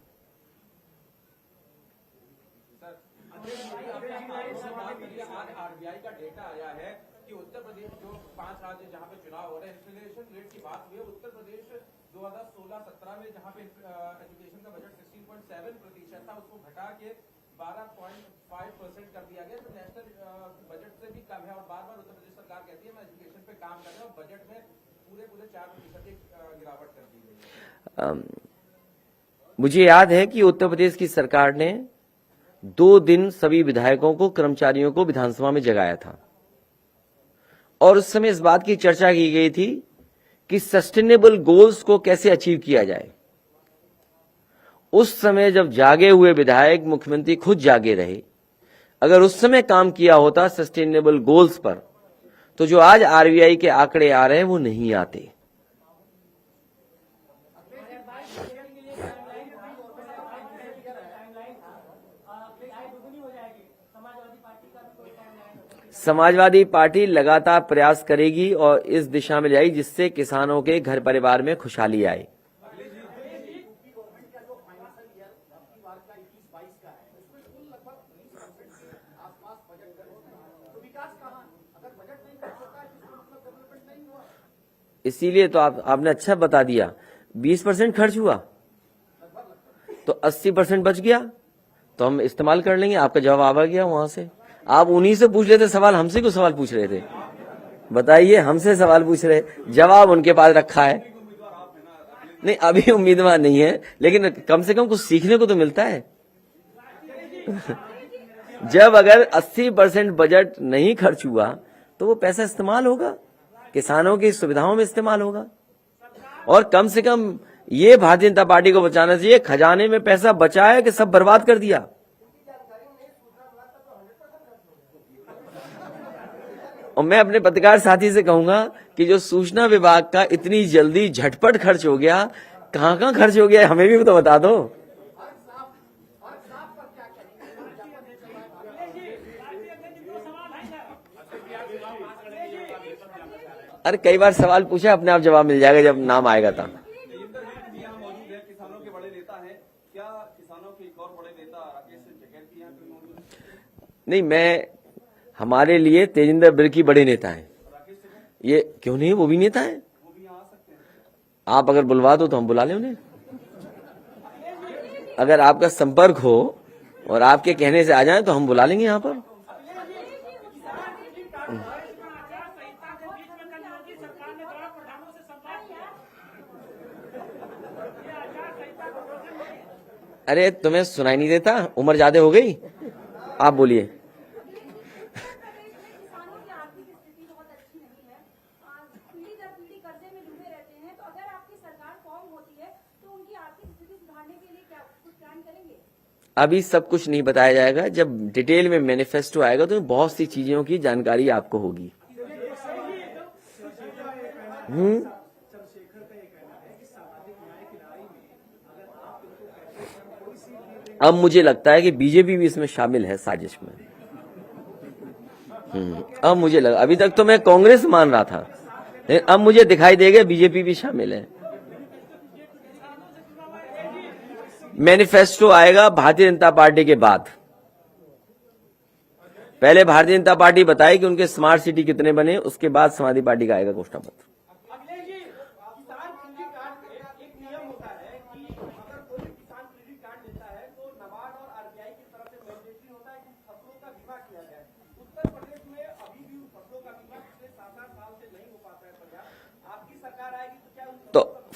आरबीआई का डेटा आया है कि उत्तर प्रदेश, जो 5 राज्य जहां पे चुनाव हो रहे हैं, इन्फ्लेशन रेट की बात हुई है, उत्तर प्रदेश 2016-17 में जहां पे एजुकेशन का बजट 16.7% था, उसको घटा के 12.5% कर दिया गया, जो नेशनल बजट से भी कम है। और बार बार उत्तर प्रदेश सरकार कहती है मैं एजुकेशन पे काम कर रहा हूँ, बजट में पूरे 4% की गिरावट कर दी गई है। मुझे याद है कि उत्तर प्रदेश की सरकार ने 2 दिन सभी विधायकों को, कर्मचारियों को विधानसभा में जगाया था, और उस समय इस बात की चर्चा की गई थी कि सस्टेनेबल गोल्स को कैसे अचीव किया जाए। उस समय जब जागे हुए विधायक, मुख्यमंत्री खुद जागे रहे, अगर उस समय काम किया होता सस्टेनेबल गोल्स पर, तो जो आज आरबीआई के आंकड़े आ रहे हैं वो नहीं आते। समाजवादी पार्टी लगातार प्रयास करेगी और इस दिशा में जाएगी जिससे किसानों के घर परिवार में खुशहाली आए। इसीलिए तो आपने अच्छा बता दिया, 20% खर्च हुआ तो 80% बच गया, तो हम इस्तेमाल कर लेंगे। आपका जवाब आ गया वहां से। आप उन्हीं से पूछ लेते सवाल, हमसे क्यों सवाल पूछ रहे थे? बताइए, हमसे सवाल पूछ रहे, जवाब उनके पास रखा है। नहीं, अभी उम्मीदवार नहीं है, लेकिन कम से कम कुछ सीखने को तो मिलता है। जब अगर 80% बजट नहीं खर्च हुआ तो वो पैसा इस्तेमाल होगा, किसानों की सुविधाओं में इस्तेमाल होगा। और कम से कम ये भारतीय जनता पार्टी को बचाना चाहिए, खजाने में पैसा बचा है कि सब बर्बाद कर दिया। और मैं अपने पत्रकार साथी से कहूंगा कि जो सूचना विभाग का इतनी जल्दी झटपट खर्च हो गया, कहां खर्च हो गया, हमें भी तो बता दो। अरे कई बार सवाल पूछा, अपने आप जवाब मिल जाएगा जब नाम आएगा था। किसानों के बड़े नेता हैं, क्या किसानों के एक और बड़े नेता राकेश जगैती यहाँ पे मौजूद? नहीं, मैं, हमारे लिए तेजिंदर बिर्की बड़े नेता हैं। ये क्यों नहीं, वो भी नेता है, वो भी यहाँ आ सकते हैं। आप अगर बुलवा दो तो हम बुला लें उन्हें। अगर आपका संपर्क हो और आपके कहने से आ जाए तो हम बुला लेंगे यहाँ पर। अरे तुम्हें सुनाई नहीं देता, उम्र ज्यादा हो गई। आप बोलिए। किसानों की आर्थिक स्थिति बहुत अच्छी नहीं है, पीढ़ी दर पीढ़ी कर्जे में डूबे रहते हैं, तो अगर आपकी सरकार फॉर्म होती है तो उनकी आर्थिक स्थिति सुधारने के लिए क्या कुछ प्लान करेंगे? अभी सब कुछ नहीं बताया जाएगा, जब डिटेल में मैनिफेस्टो आएगा तो बहुत सी चीजों की जानकारी आपको होगी। अब मुझे लगता है कि बीजेपी भी इसमें शामिल है साजिश में। अब मुझे लगा, अभी तक तो मैं कांग्रेस मान रहा था, लेकिन अब मुझे दिखाई देगा बीजेपी भी शामिल है। मैनिफेस्टो आएगा भारतीय जनता पार्टी के बाद। पहले भारतीय जनता पार्टी बताए कि उनके स्मार्ट सिटी कितने बने, उसके बाद समाजवादी पार्टी का आएगा घोषणा पत्र।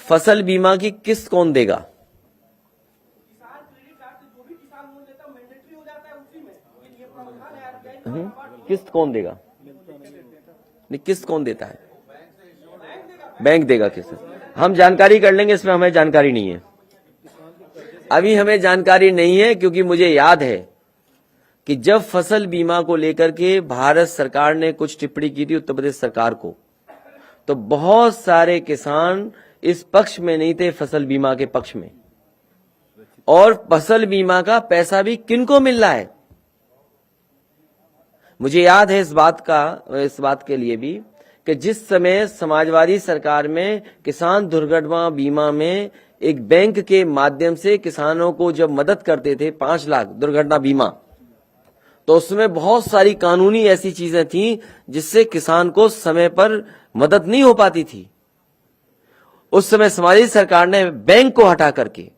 फसल बीमा की किस्त कौन देगा? किसान क्रेडिट कार्ड से जो भी किसान लोन लेता है मैंडेटरी हो जाता है उसी में, ये प्रावधान है RBI किस्त कौन देगा? नहीं, किस्त कौन देता है? बैंक देगा किस्त। हम जानकारी कर लेंगे, इसमें हमें जानकारी नहीं है, अभी हमें जानकारी नहीं है, क्योंकि मुझे याद है कि जब फसल बीमा को लेकर के भारत सरकार ने कुछ टिप्पणी की थी उत्तर प्रदेश सरकार को, तो बहुत सारे किसान इस पक्ष में नहीं थे, फसल बीमा के पक्ष में। और फसल बीमा का पैसा भी किनको मिल रहा है? मुझे याद है इस बात के लिए भी कि जिस समय समाजवादी सरकार में किसान दुर्घटना बीमा में एक बैंक के माध्यम से किसानों को जब मदद करते थे 5 लाख दुर्घटना बीमा, तो उसमें बहुत सारी कानूनी ऐसी चीजें थी जिससे किसान को समय पर मदद नहीं हो पाती थी। उस समय समाजवादी सरकार ने बैंक को हटा करके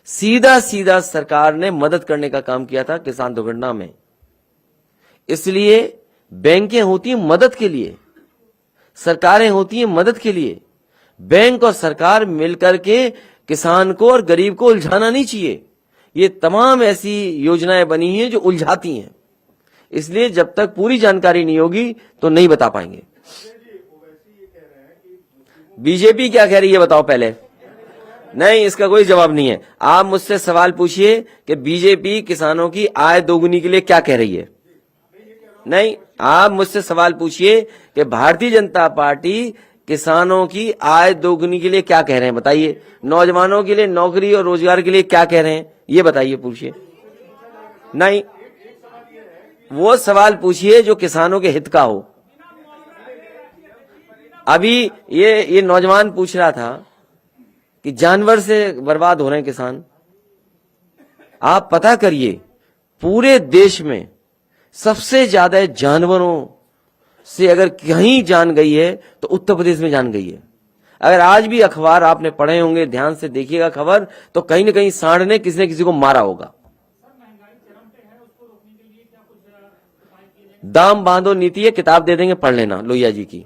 सीधा सरकार ने मदद करने का काम किया था किसान दुर्घटना में। इसलिए बैंकें होती हैं मदद के लिए, सरकारें होती हैं मदद के लिए। बैंक और सरकार मिलकर के किसान को और गरीब को उलझाना नहीं चाहिए। ये तमाम ऐसी योजनाएं बनी हैं जो उलझाती हैं, इसलिए जब तक पूरी जानकारी नहीं होगी तो नहीं बता पाएंगे। बीजेपी क्या कह रही है बताओ पहले? नहीं, इसका कोई जवाब नहीं है। आप मुझसे सवाल पूछिए कि बीजेपी किसानों की आय दोगुनी के लिए क्या कह रही है। नहीं, आप मुझसे सवाल पूछिए कि भारतीय जनता पार्टी किसानों की आय दोगुनी के लिए क्या कह रहे हैं, बताइए। नौजवानों के लिए नौकरी और रोजगार के लिए क्या कह रहे हैं, ये बताइए, पूछिए। नहीं, वो सवाल पूछिए जो किसानों के हित का हो। अभी ये नौजवान पूछ रहा था कि जानवर से बर्बाद हो रहे हैं किसान। आप पता करिए, पूरे देश में सबसे ज्यादा जानवरों से अगर कहीं जान गई है तो उत्तर प्रदेश में जान गई है। अगर आज भी अखबार आपने पढ़े होंगे, ध्यान से देखिएगा खबर, तो कहीं न कहीं सांड ने किसी न किसी को मारा होगा। दाम बांधो नीति है, किताब दे देंगे, पढ़ लेना, लोहिया जी की।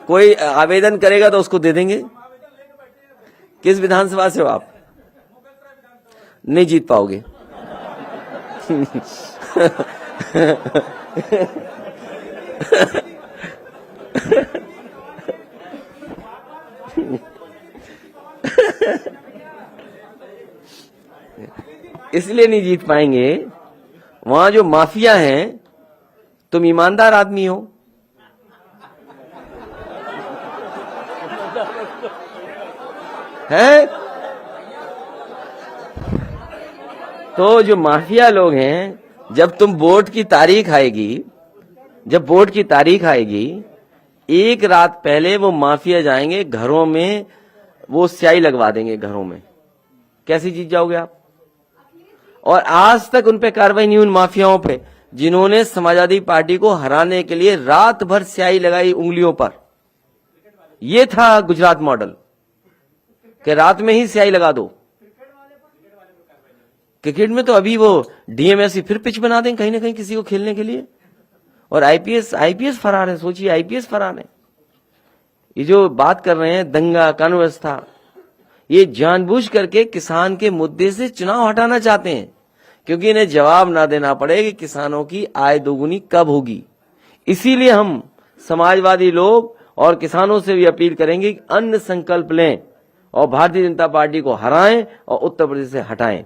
कोई आवेदन करेगा तो उसको दे देंगे। किस विधानसभा से हो आप? नहीं जीत पाओगे। इसलिए नहीं जीत पाएंगे, वहां जो माफिया हैं, तुम ईमानदार आदमी हो, है? तो जो माफिया लोग हैं, जब तुम वोट की तारीख आएगी, एक रात पहले वो माफिया जाएंगे घरों में, वो स्याही लगवा देंगे घरों में। कैसी जीत जाओगे आप? और आज तक उन पे कार्रवाई नहीं, उन माफियाओं पे जिन्होंने समाजवादी पार्टी को हराने के लिए रात भर स्याही लगाई उंगलियों पर। ये था गुजरात मॉडल कि रात में ही स्याही लगा दो। क्रिकेट में तो अभी वो डीएमएससी फिर पिच बना दें कहीं ना कहीं किसी को खेलने के लिए, और आईपीएस फरार है। सोचिए, आईपीएस फरार है। ये जो बात कर रहे हैं दंगा, कानून व्यवस्था, ये जानबूझ करके किसान के मुद्दे से चुनाव हटाना चाहते हैं, क्योंकि इन्हें जवाब ना देना पड़े कि किसानों की आय दोगुनी कब होगी। इसीलिए हम समाजवादी लोग और किसानों से भी अपील करेंगे कि अन्न संकल्प लें और भारतीय जनता पार्टी को हराएं और उत्तर प्रदेश से हटाएं।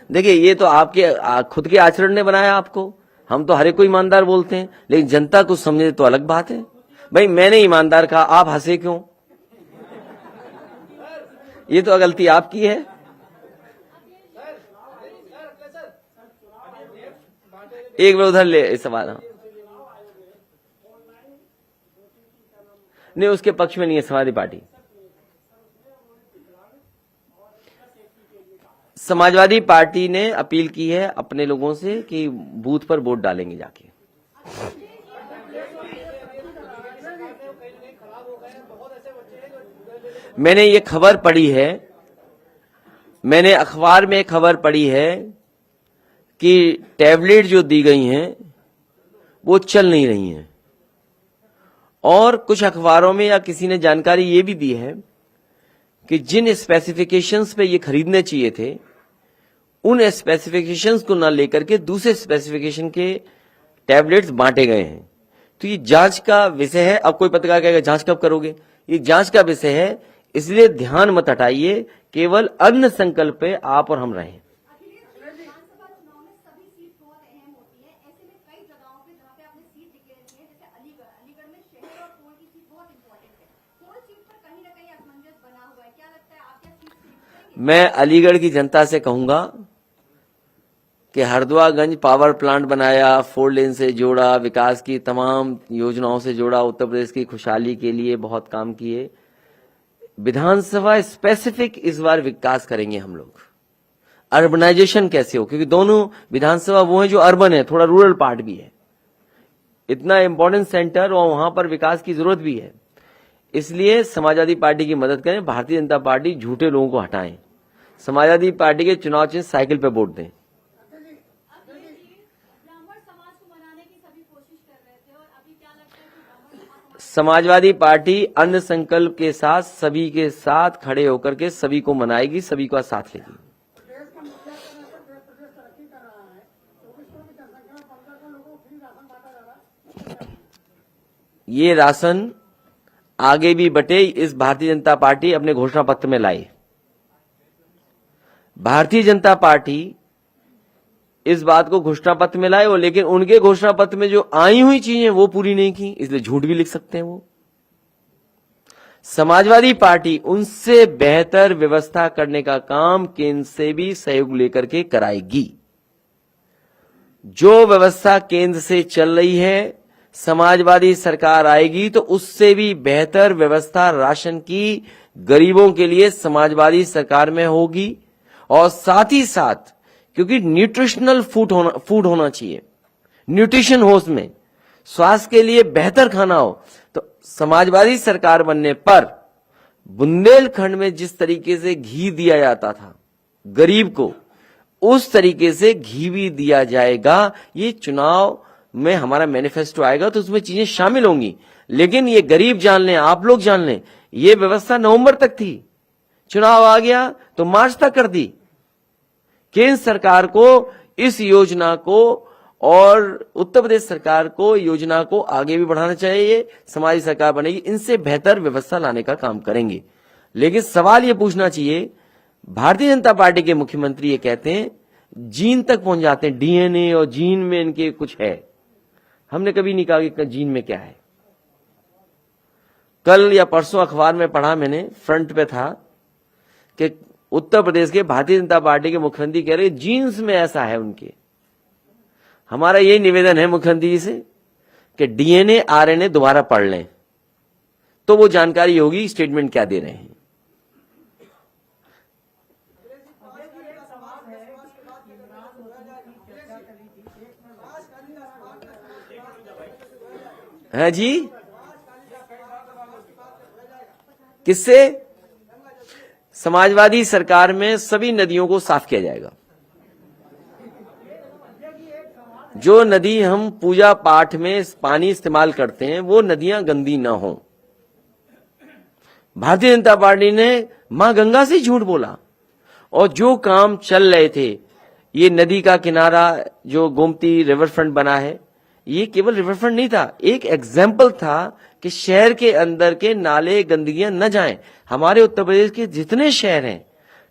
देखिए, ये तो आपके खुद के आचरण ने बनाया आपको। हम तो हर एक को ईमानदार बोलते हैं, लेकिन जनता कुछ समझे तो अलग बात है। भाई मैंने ईमानदार कहा, आप हंसे क्यों? ये तो गलती आपकी है। एक बार उधर ले सवाल। नहीं, उसके पक्ष में नहीं है समाजवादी पार्टी। समाजवादी पार्टी ने अपील की है अपने लोगों से कि बूथ पर वोट डालेंगे जाके। मैंने ये खबर पढ़ी है, मैंने अखबार में खबर पढ़ी है कि टैबलेट जो दी गई हैं वो चल नहीं रही हैं, और कुछ अखबारों में या किसी ने जानकारी ये भी दी है कि जिन स्पेसिफिकेशंस पे ये खरीदने चाहिए थे उन स्पेसिफिकेशंस को ना लेकर के दूसरे स्पेसिफिकेशन के टैबलेट्स बांटे गए हैं। तो ये जांच का विषय है। अब कोई पत्रकार कहेगा जांच कब करोगे? ये जांच का विषय है, इसलिए ध्यान मत हटाइए, केवल अन्न संकल्प पे आप और हम रहें। विधानसभा चुनाव में सभी सीट बहुत अहम होती है। ऐसे में कई जगहों पे जहाँ पे आपने सीट डिक्लेयर की है, जैसे अलीगढ़ में शहर और कोल की सीट बहुत इंपॉर्टेंट है। कोल सीट पर कहीं ना कहीं असमंजस बना हुआ है, क्या लगता है आप क्या सीट जीतेंगे? मैं अलीगढ़ की जनता से कहूंगा कि हरदुआगंज पावर प्लांट बनाया, 4 लेन से जोड़ा, विकास की तमाम योजनाओं से जोड़ा, उत्तर प्रदेश की खुशहाली के लिए बहुत काम किए। विधानसभा स्पेसिफिक इस बार विकास करेंगे हम लोग। अर्बनाइजेशन कैसे हो, क्योंकि दोनों विधानसभा वो है जो अर्बन है, थोड़ा रूरल पार्ट भी है, इतना इंपॉर्टेंट सेंटर और वहां पर विकास की जरूरत भी है। इसलिए समाजवादी पार्टी की मदद करें, भारतीय जनता पार्टी झूठे लोगों को हटाएं, समाजवादी पार्टी के चुनाव चिन्ह साइकिल पे वोट दें। ब्राह्मण समाज को मनाने की सभी कोशिश कर रहे थे, और अभी क्या लगता है कि ब्राह्मण समाज समाजवादी पार्टी अन्न संकल्प के साथ सभी के साथ खड़े होकर के सभी को मनाएगी, सभी का साथ लेगी। ये राशन आगे भी बटे, इस भारतीय जनता पार्टी अपने घोषणा पत्र में लाई। भारतीय जनता पार्टी इस बात को घोषणा पत्र में लाए, लेकिन उनके घोषणा पत्र में जो आई हुई चीजें वो पूरी नहीं की, इसलिए झूठ भी लिख सकते हैं वो। समाजवादी पार्टी उनसे बेहतर व्यवस्था करने का काम केंद्र से भी सहयोग लेकर के कराएगी। जो व्यवस्था केंद्र से चल रही है, समाजवादी सरकार आएगी तो उससे भी बेहतर व्यवस्था राशन की गरीबों के लिए समाजवादी सरकार में होगी। और साथ ही साथ, क्योंकि न्यूट्रिशनल फूड होना चाहिए, न्यूट्रिशन हो उसमें, स्वास्थ्य के लिए बेहतर खाना हो, तो समाजवादी सरकार बनने पर बुंदेलखंड में जिस तरीके से घी दिया जाता था गरीब को, उस तरीके से घी भी दिया जाएगा। ये चुनाव में हमारा मैनिफेस्टो आएगा तो उसमें चीजें शामिल होंगी, लेकिन ये गरीब जान लें, आप लोग जान लें, ये व्यवस्था नवंबर तक थी, चुनाव आ गया तो मार्च तक कर दी। केंद्र सरकार को इस योजना को और उत्तर प्रदेश सरकार को योजना को आगे भी बढ़ाना चाहिए। समाजी सरकार बनेगी, इनसे बेहतर व्यवस्था लाने का काम करेंगे। लेकिन सवाल ये पूछना चाहिए, भारतीय जनता पार्टी के मुख्यमंत्री ये कहते हैं जीन तक पहुंच जाते हैं, डीएनए और जीन में इनके कुछ है। हमने कभी नहीं कहा कि जीन में क्या है। कल या परसों अखबार में पढ़ा, मैंने फ्रंट पे था कि उत्तर प्रदेश के भारतीय जनता पार्टी के मुख्यमंत्री कह रहे जीन्स में ऐसा है उनके। हमारा यही निवेदन है मुख्यमंत्री जी से कि डीएनए आरएनए दोबारा पढ़ लें तो वो जानकारी होगी स्टेटमेंट क्या दे रहे हैं। है जी, किससे? समाजवादी सरकार में सभी नदियों को साफ किया जाएगा। जो नदी हम पूजा पाठ में पानी इस्तेमाल करते हैं वो नदियां गंदी ना हो। भारतीय जनता पार्टी ने मां गंगा से झूठ बोला, और जो काम चल रहे थे, ये नदी का किनारा जो गोमती रिवर फ्रंट बना है, ये केवल रिवर फ्रंट नहीं था, एक एग्जाम्पल था कि शहर के अंदर के नाले गंदगियां न जाएं। हमारे उत्तर प्रदेश के जितने शहर हैं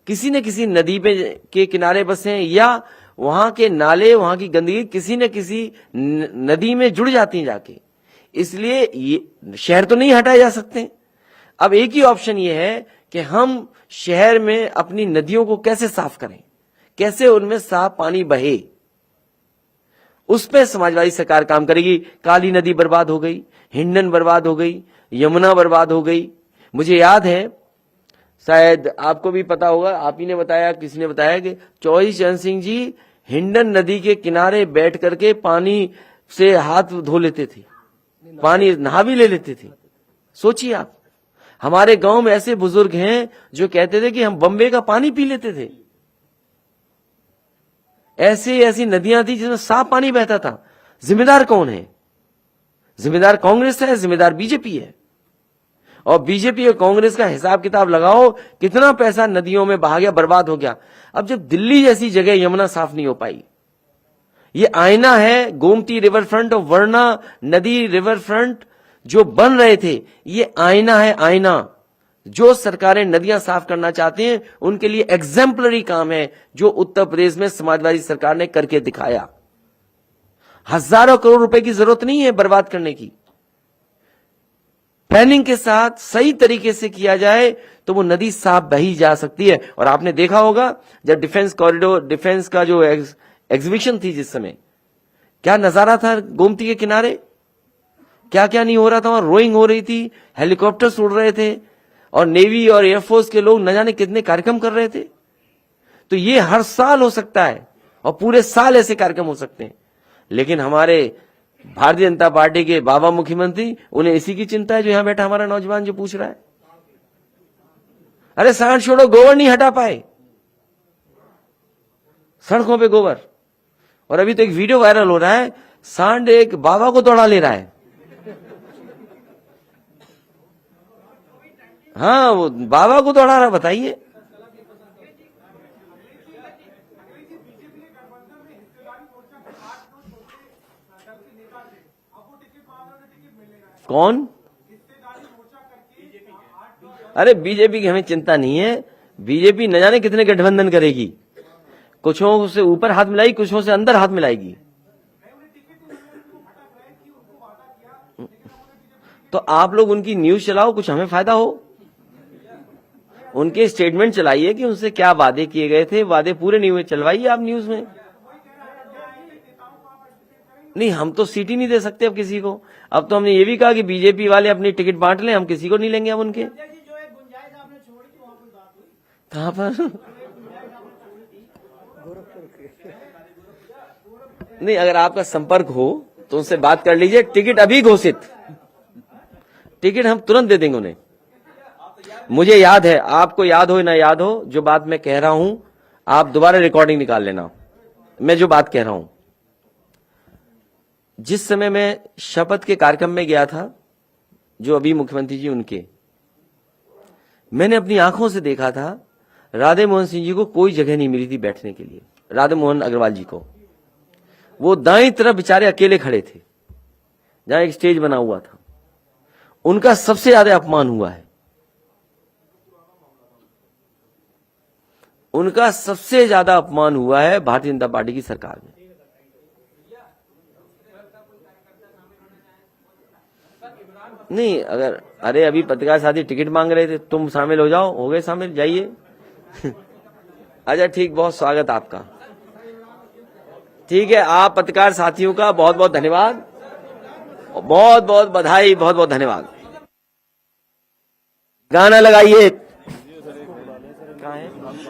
किसी न किसी नदी पे के किनारे बसे हैं, या वहां के नाले, वहां की गंदगी किसी न किसी नदी में जुड़ जाती है जाके। इसलिए ये शहर तो नहीं हटाए जा सकते। अब एक ही ऑप्शन ये है कि हम शहर में अपनी नदियों को कैसे साफ करें, कैसे उनमें साफ पानी बहे, उस पर समाजवादी सरकार काम करेगी। काली नदी बर्बाद हो गई, हिंडन बर्बाद हो गई, यमुना बर्बाद हो गई। मुझे याद है, शायद आपको भी पता होगा, आप ही ने बताया, किसी ने बताया कि चौधरी चरण सिंह जी हिंडन नदी के किनारे बैठ करके पानी से हाथ धो लेते थे, पानी नहा भी ले लेते थे। सोचिए आप, हमारे गांव में ऐसे बुजुर्ग हैं जो कहते थे कि हम बम्बे का पानी पी लेते थे। ऐसी ऐसी नदियां थी जिसमें साफ पानी बहता था। जिम्मेदार कौन है? जिम्मेदार कांग्रेस है, जिम्मेदार बीजेपी है। और बीजेपी और कांग्रेस का हिसाब किताब लगाओ, कितना पैसा नदियों में बहा गया, बर्बाद हो गया। अब जब दिल्ली जैसी जगह यमुना साफ नहीं हो पाई, ये आईना है गोमती रिवर फ्रंट और वर्णा नदी रिवर फ्रंट जो बन रहे थे, ये आईना है, आईना। जो सरकारें नदियां साफ करना चाहती हैं उनके लिए एग्जेम्पलरी काम है जो उत्तर प्रदेश में समाजवादी सरकार ने करके दिखाया। हजारों करोड़ रुपए की जरूरत नहीं है बर्बाद करने की। प्लानिंग के साथ सही तरीके से किया जाए तो वो नदी साफ बही जा सकती है। और आपने देखा होगा जब डिफेंस कॉरिडोर, डिफेंस का जो एग्जीबिशन थी, जिस समय क्या नजारा था गोमती के किनारे, क्या क्या नहीं हो रहा था। वहां रोइंग हो रही थी, हेलीकॉप्टर्स उड़ रहे थे और नेवी और एयरफोर्स के लोग न जाने कितने कार्यक्रम कर रहे थे। तो ये हर साल हो सकता है और पूरे साल ऐसे कार्यक्रम हो सकते हैं। लेकिन हमारे भारतीय जनता पार्टी के बाबा मुख्यमंत्री, उन्हें इसी की चिंता है जो यहां बैठा हमारा नौजवान जो पूछ रहा है। अरे सांड छोड़ो, गोबर नहीं हटा पाए, सड़कों पे गोबर। और अभी तो एक वीडियो वायरल हो रहा है, सांड एक बाबा को दौड़ा ले रहा है। हाँ, वो बाबा को दौड़ा रहा, बताइए। कौन? अरे बीजेपी की हमें चिंता नहीं है। बीजेपी न जाने कितने गठबंधन करेगी, कुछों से ऊपर हाथ मिलाएगी, कुछों से अंदर हाथ मिलाएगी। तो आप लोग उनकी न्यूज चलाओ, कुछ हमें फायदा हो। उनके स्टेटमेंट चलाइए कि उनसे क्या वादे किए गए थे, वादे पूरे नहीं हुए, चलवाइए आप न्यूज में। नहीं, हम तो सीट ही नहीं दे सकते अब किसी को। अब तो हमने ये भी कहा कि बीजेपी वाले अपनी टिकट बांट लें, हम किसी को नहीं लेंगे अब उनके। कहां पर? नहीं, अगर आपका संपर्क हो तो उनसे बात कर लीजिए। टिकट अभी घोषित, टिकट हम तुरंत दे देंगे उन्हें। मुझे याद है, आपको याद हो ना याद हो, जो बात मैं कह रहा हूं आप दोबारा रिकॉर्डिंग निकाल लेना। मैं जो बात कह रहा हूं, जिस समय मैं शपथ के कार्यक्रम में गया था, जो अभी मुख्यमंत्री जी उनके, मैंने अपनी आंखों से देखा था राधे मोहन सिंह जी को कोई जगह नहीं मिली थी बैठने के लिए। राधे मोहन अग्रवाल जी को, वो दाईं तरफ बेचारे अकेले खड़े थे जहां एक स्टेज बना हुआ था। उनका सबसे ज्यादा अपमान हुआ है, उनका सबसे ज्यादा अपमान हुआ है भारतीय जनता पार्टी की सरकार में। नहीं, अगर अरे अभी पत्रकार साथी टिकट मांग रहे थे, तुम शामिल हो जाओ, हो गए शामिल, जाइए। अच्छा ठीक, बहुत स्वागत आपका। ठीक है, आप पत्रकार साथियों का बहुत बहुत धन्यवाद, बहुत बहुत बधाई, बहुत बहुत धन्यवाद। गाना लगाइए।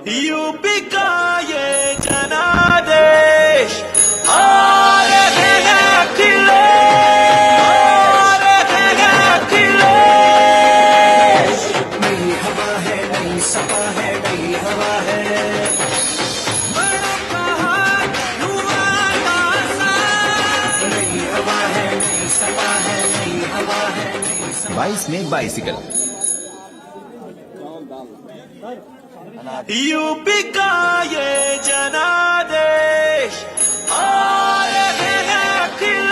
यूपी का ये जनादेश आ रहे हैं अखिलेश। नई हवा है, नई सपा है, नई हवा है। 22 में बाइसिकल। यूपी का ये जनादेश आ रहे हैं अखिलेश।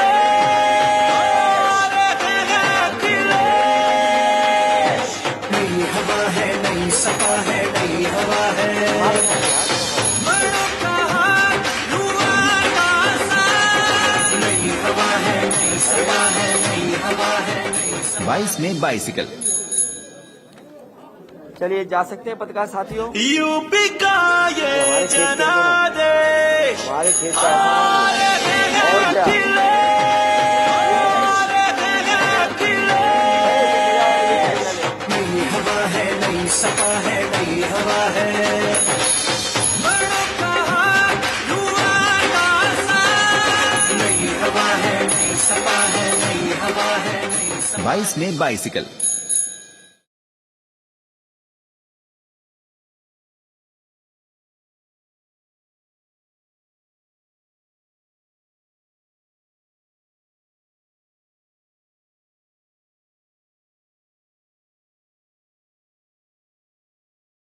नई हवा है, नई सपा है, नई हवा है। 22 में बाइसिकल। चलिए जा सकते हैं पत्रकार साथियों। यूपी का ये जनादेश हमारे खेत का नई हवा है, नई सपा है, नई हवा है। 22 में बाइसिकल।